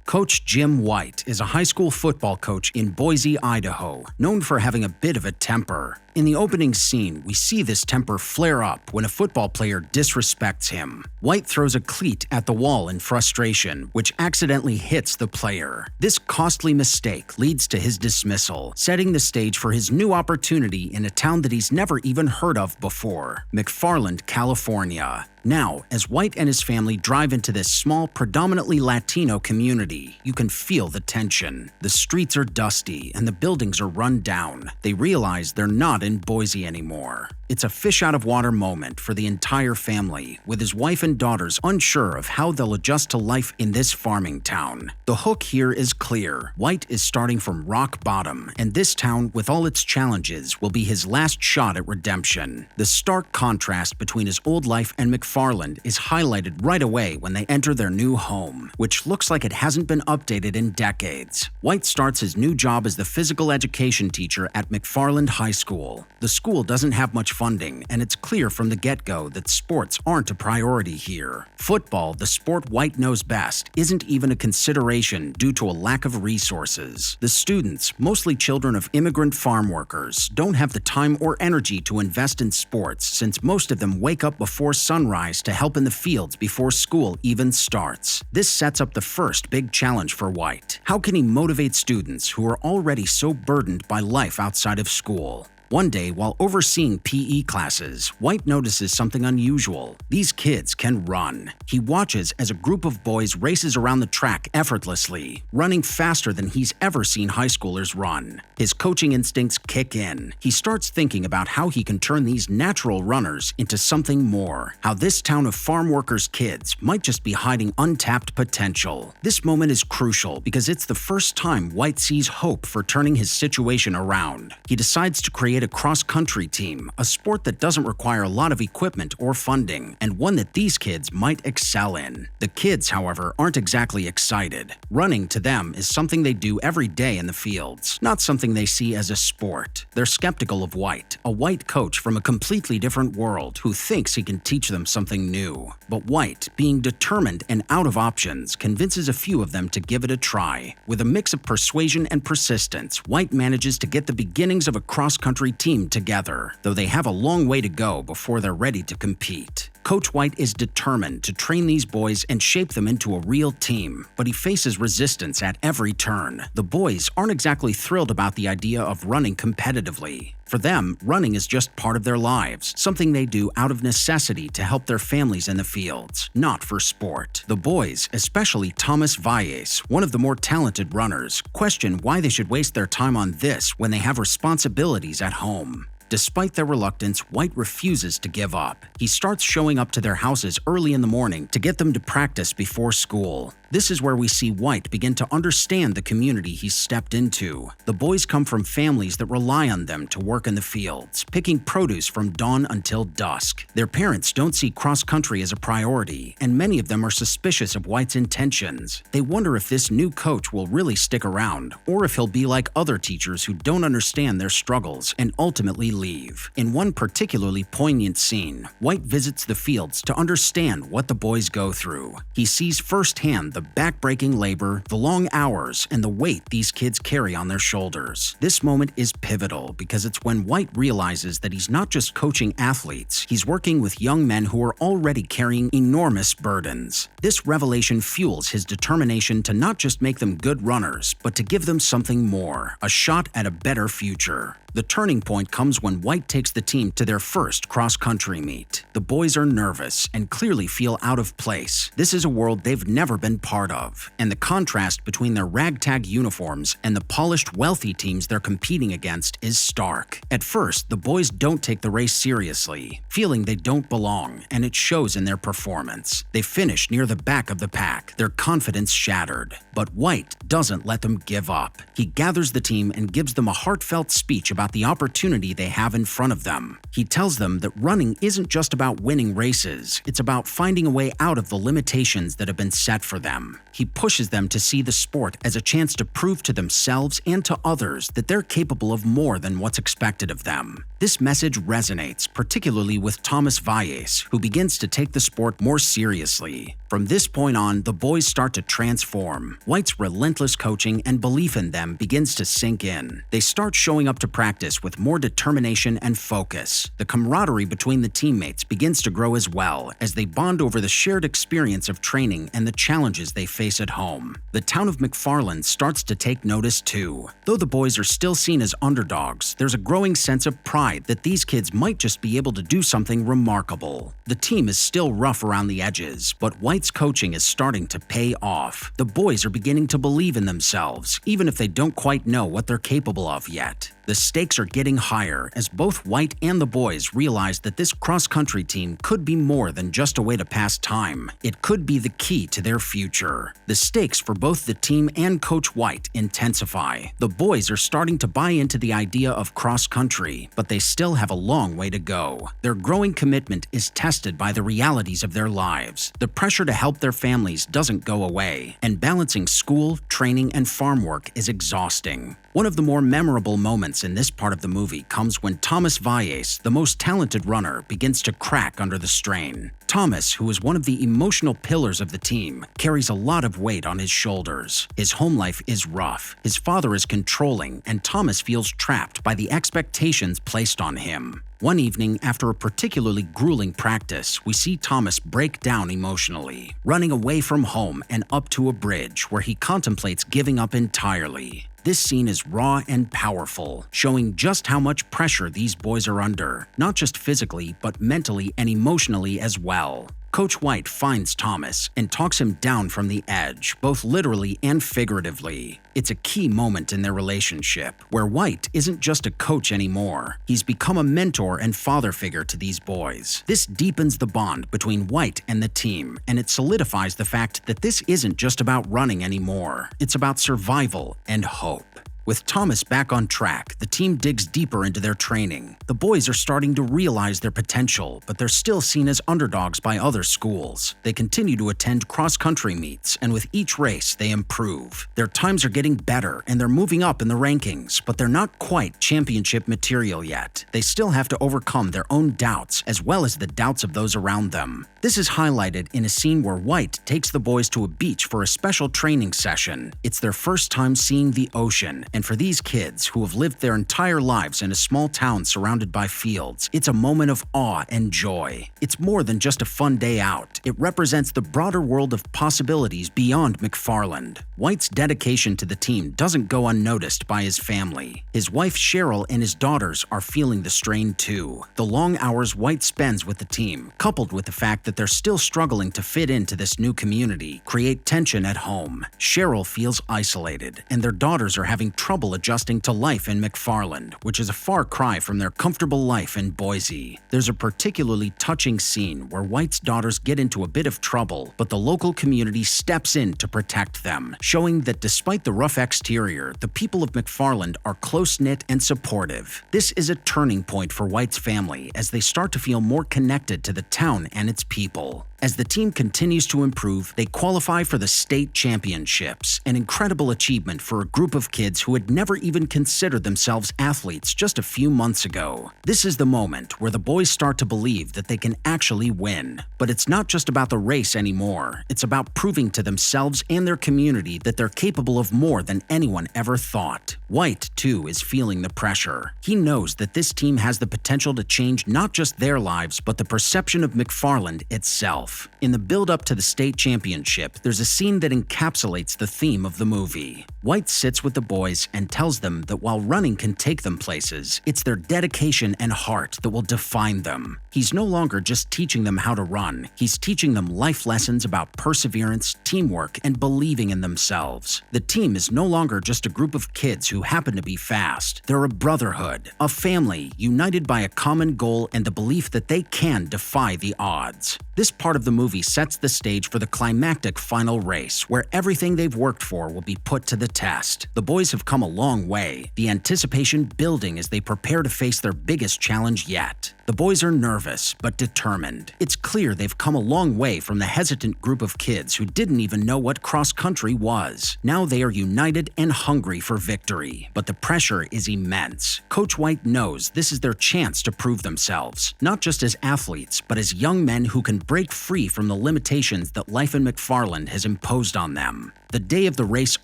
Coach Jim White is a high school football coach in Boise, Idaho, known for having a bit of a temper. In the opening scene, we see this temper flare up when a football player disrespects him. White throws a cleat at the wall in frustration, which accidentally hits the player. This costly mistake leads to his dismissal, setting the stage for his new opportunity in a town that he's never even heard of before, McFarland, California. Now, as White and his family drive into this small, predominantly Latino community, you can feel the tension. The streets are dusty and the buildings are run down. They realize they're not in Boise anymore. It's a fish-out-of-water moment for the entire family, with his wife and daughters unsure of how they'll adjust to life in this farming town. The hook here is clear. White is starting from rock bottom, and this town, with all its challenges, will be his last shot at redemption. The stark contrast between his old life and McFarland is highlighted right away when they enter their new home, which looks like it hasn't been updated in decades. White starts his new job as the physical education teacher at McFarland High School. The school doesn't have much funding, and it's clear from the get-go that sports aren't a priority here. Football, the sport White knows best, isn't even a consideration due to a lack of resources. The students, mostly children of immigrant farm workers, don't have the time or energy to invest in sports since most of them wake up before sunrise to help in the fields before school even starts. This sets up the first big challenge for White. How can he motivate students who are already so burdened by life outside of school? One day, while overseeing PE classes, White notices something unusual. These kids can run. He watches as a group of boys races around the track effortlessly, running faster than he's ever seen high schoolers run. His coaching instincts kick in. He starts thinking about how he can turn these natural runners into something more, how this town of farm workers' kids might just be hiding untapped potential. This moment is crucial because it's the first time White sees hope for turning his situation around. He decides to create a cross-country team, a sport that doesn't require a lot of equipment or funding, and one that these kids might excel in. The kids, however, aren't exactly excited. Running to them is something they do every day in the fields, not something they see as a sport. They're skeptical of White, a white coach from a completely different world who thinks he can teach them something new. But White, being determined and out of options, convinces a few of them to give it a try. With a mix of persuasion and persistence, White manages to get the beginnings of a cross-country team together, though they have a long way to go before they're ready to compete. Coach White is determined to train these boys and shape them into a real team, but he faces resistance at every turn. The boys aren't exactly thrilled about the idea of running competitively. For them, running is just part of their lives, something they do out of necessity to help their families in the fields, not for sport. The boys, especially Thomas Valles, one of the more talented runners, question why they should waste their time on this when they have responsibilities at home. Despite their reluctance, White refuses to give up. He starts showing up to their houses early in the morning to get them to practice before school. This is where we see White begin to understand the community he's stepped into. The boys come from families that rely on them to work in the fields, picking produce from dawn until dusk. Their parents don't see cross-country as a priority, and many of them are suspicious of White's intentions. They wonder if this new coach will really stick around, or if he'll be like other teachers who don't understand their struggles and ultimately leave. In one particularly poignant scene, White visits the fields to understand what the boys go through. He sees firsthand the back-breaking labor, the long hours, and the weight these kids carry on their shoulders. This moment is pivotal because it's when White realizes that he's not just coaching athletes, he's working with young men who are already carrying enormous burdens. This revelation fuels his determination to not just make them good runners, but to give them something more, a shot at a better future. The turning point comes when White takes the team to their first cross-country meet. The boys are nervous and clearly feel out of place. This is a world they've never been part of, and the contrast between their ragtag uniforms and the polished, wealthy teams they're competing against is stark. At first, the boys don't take the race seriously, feeling they don't belong, and it shows in their performance. They finish near the back of the pack, their confidence shattered. But White doesn't let them give up. He gathers the team and gives them a heartfelt speech about the opportunity they have in front of them. He tells them that running isn't just about winning races, it's about finding a way out of the limitations that have been set for them. He pushes them to see the sport as a chance to prove to themselves and to others that they're capable of more than what's expected of them. This message resonates, particularly with Thomas Valles, who begins to take the sport more seriously. From this point on, the boys start to transform. White's relentless coaching and belief in them begins to sink in. They start showing up to practice with more determination and focus. The camaraderie between the teammates begins to grow as well as they bond over the shared experience of training and the challenges they face at home. The town of McFarland's starts to take notice too. Though the boys are still seen as underdogs, there's a growing sense of pride that these kids might just be able to do something remarkable. The team is still rough around the edges, but White's coaching is starting to pay off. The boys are beginning to believe in themselves, even if they don't quite know what they're capable of yet. The stakes are getting higher as both White and the boys realize that this cross-country team could be more than just a way to pass time. It could be the key to their future. The stakes for both the team and Coach White intensify. The boys are starting to buy into the idea of cross-country, but they still have a long way to go. Their growing commitment is tested by the realities of their lives. The pressure to help their families doesn't go away, and balancing school, training, and farm work is exhausting. One of the more memorable moments in this part of the movie comes when Thomas Valles, the most talented runner, begins to crack under the strain. Thomas, who is one of the emotional pillars of the team, carries a lot of weight on his shoulders. His home life is rough, his father is controlling, and Thomas feels trapped by the expectations placed on him. One evening, after a particularly grueling practice, we see Thomas break down emotionally, running away from home and up to a bridge where he contemplates giving up entirely. This scene is raw and powerful, showing just how much pressure these boys are under, not just physically, but mentally and emotionally as well. Coach White finds Thomas and talks him down from the edge, both literally and figuratively. It's a key moment in their relationship, where White isn't just a coach anymore. He's become a mentor and father figure to these boys. This deepens the bond between White and the team, and it solidifies the fact that this isn't just about running anymore. It's about survival and hope. With Thomas back on track, the team digs deeper into their training. The boys are starting to realize their potential, but they're still seen as underdogs by other schools. They continue to attend cross-country meets, and with each race, they improve. Their times are getting better, and they're moving up in the rankings, but they're not quite championship material yet. They still have to overcome their own doubts, as well as the doubts of those around them. This is highlighted in a scene where White takes the boys to a beach for a special training session. It's their first time seeing the ocean, and for these kids who have lived their entire lives in a small town surrounded by fields, it's a moment of awe and joy. It's more than just a fun day out. It represents the broader world of possibilities beyond McFarland. White's dedication to the team doesn't go unnoticed by his family. His wife Cheryl and his daughters are feeling the strain too. The long hours White spends with the team, coupled with the fact that they're still struggling to fit into this new community, create tension at home. Cheryl feels isolated, and their daughters are having trouble adjusting to life in McFarland, which is a far cry from their comfortable life in Boise. There's a particularly touching scene where White's daughters get into a bit of trouble, but the local community steps in to protect them, showing that despite the rough exterior, the people of McFarland are close-knit and supportive. This is a turning point for White's family as they start to feel more connected to the town and its people. As the team continues to improve, they qualify for the state championships, an incredible achievement for a group of kids who had never even considered themselves athletes just a few months ago. This is the moment where the boys start to believe that they can actually win. But it's not just about the race anymore. It's about proving to themselves and their community that they're capable of more than anyone ever thought. White, too, is feeling the pressure. He knows that this team has the potential to change not just their lives, but the perception of McFarland itself. In the build-up to the state championship, there's a scene that encapsulates the theme of the movie. White sits with the boys and tells them that while running can take them places, it's their dedication and heart that will define them. He's no longer just teaching them how to run, he's teaching them life lessons about perseverance, teamwork, and believing in themselves. The team is no longer just a group of kids who happen to be fast. They're a brotherhood, a family united by a common goal and the belief that they can defy the odds. This part of the movie sets the stage for the climactic final race, where everything they've worked for will be put to the test. The boys have come a long way, the anticipation building as they prepare to face their biggest challenge yet. The boys are nervous, but determined. It's clear they've come a long way from the hesitant group of kids who didn't even know what cross-country was. Now they are united and hungry for victory. But the pressure is immense. Coach White knows this is their chance to prove themselves, not just as athletes, but as young men who can break free from the limitations that life in McFarland has imposed on them. The day of the race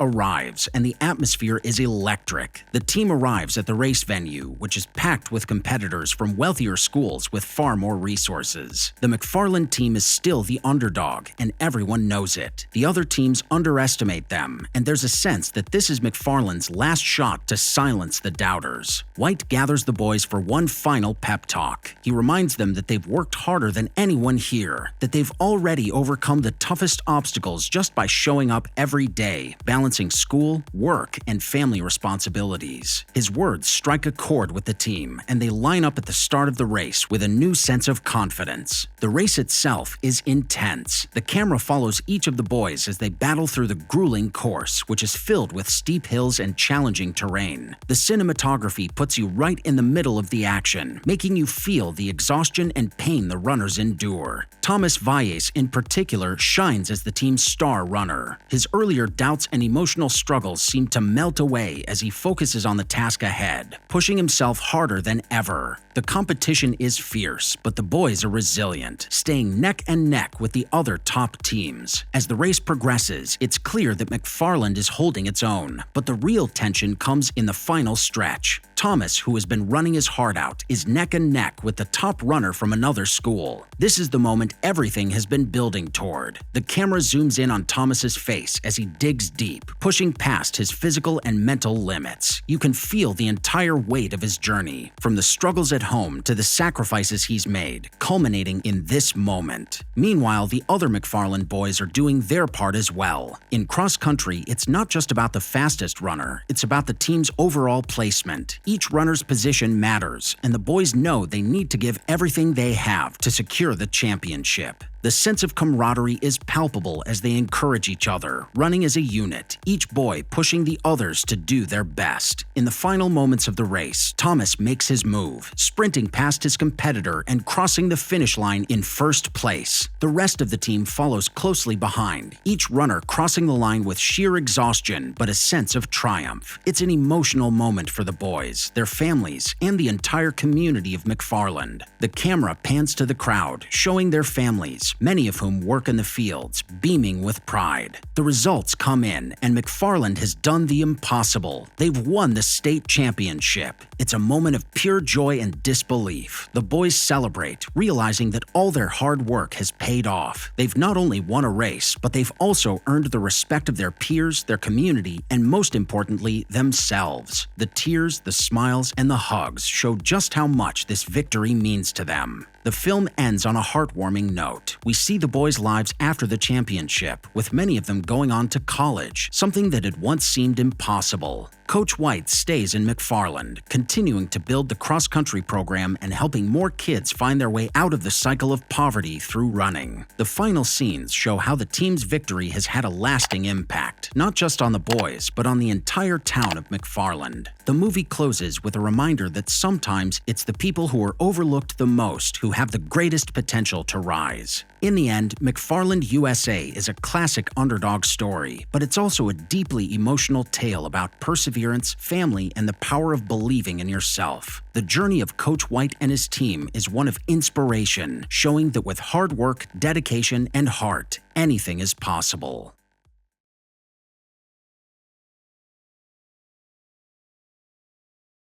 arrives, and the atmosphere is electric. The team arrives at the race venue, which is packed with competitors from wealthier schools with far more resources. The McFarland team is still the underdog, and everyone knows it. The other teams underestimate them, and there's a sense that this is McFarland's last shot to silence the doubters. White gathers the boys for one final pep talk. He reminds them that they've worked harder than anyone here, that they've already overcome the toughest obstacles just by showing up every day, balancing school, work, and family responsibilities. His words strike a chord with the team, and they line up at the start of the race with a new sense of confidence. The race itself is intense. The camera follows each of the boys as they battle through the grueling course, which is filled with steep hills and challenging terrain. The cinematography puts you right in the middle of the action, making you feel the exhaustion and pain the runners endure. Thomas Valles, in particular, shines as the team's star runner. His earlier doubts and emotional struggles seem to melt away as he focuses on the task ahead, pushing himself harder than ever. The competition is fierce, but the boys are resilient, staying neck and neck with the other top teams. As the race progresses, it's clear that McFarland is holding its own, but the real tension comes in the final stretch. Thomas, who has been running his heart out, is neck and neck with the top runner from another school. This is the moment everything has been building toward. The camera zooms in on Thomas's face as he digs deep, pushing past his physical and mental limits. You can feel the entire weight of his journey, from the struggles at home to the sacrifices he's made, culminating in this moment. Meanwhile, the other McFarland boys are doing their part as well. In cross-country, it's not just about the fastest runner, it's about the team's overall placement. Each runner's position matters, and the boys know they need to give everything they have to secure the championship. The sense of camaraderie is palpable as they encourage each other, running as a unit, each boy pushing the others to do their best. In the final moments of the race, Thomas makes his move, sprinting past his competitor and crossing the finish line in first place. The rest of the team follows closely behind, each runner crossing the line with sheer exhaustion but a sense of triumph. It's an emotional moment for the boys, their families, and the entire community of McFarland. The camera pans to the crowd, showing their families, many of whom work in the fields, beaming with pride. The results come in, and McFarland has done the impossible. They've won the state championship. It's a moment of pure joy and disbelief. The boys celebrate, realizing that all their hard work has paid off. They've not only won a race, but they've also earned the respect of their peers, their community, and most importantly, themselves. The tears, the smiles, and the hugs show just how much this victory means to them. The film ends on a heartwarming note. We see the boys' lives after the championship, with many of them going on to college, something that had once seemed impossible. Coach White stays in McFarland, continuing to build the cross-country program and helping more kids find their way out of the cycle of poverty through running. The final scenes show how the team's victory has had a lasting impact, not just on the boys, but on the entire town of McFarland. The movie closes with a reminder that sometimes it's the people who are overlooked the most who have the greatest potential to rise. In the end, McFarland USA is a classic underdog story, but it's also a deeply emotional tale about perseverance, family, and the power of believing in yourself. The journey of Coach White and his team is one of inspiration, showing that with hard work, dedication, and heart, anything is possible.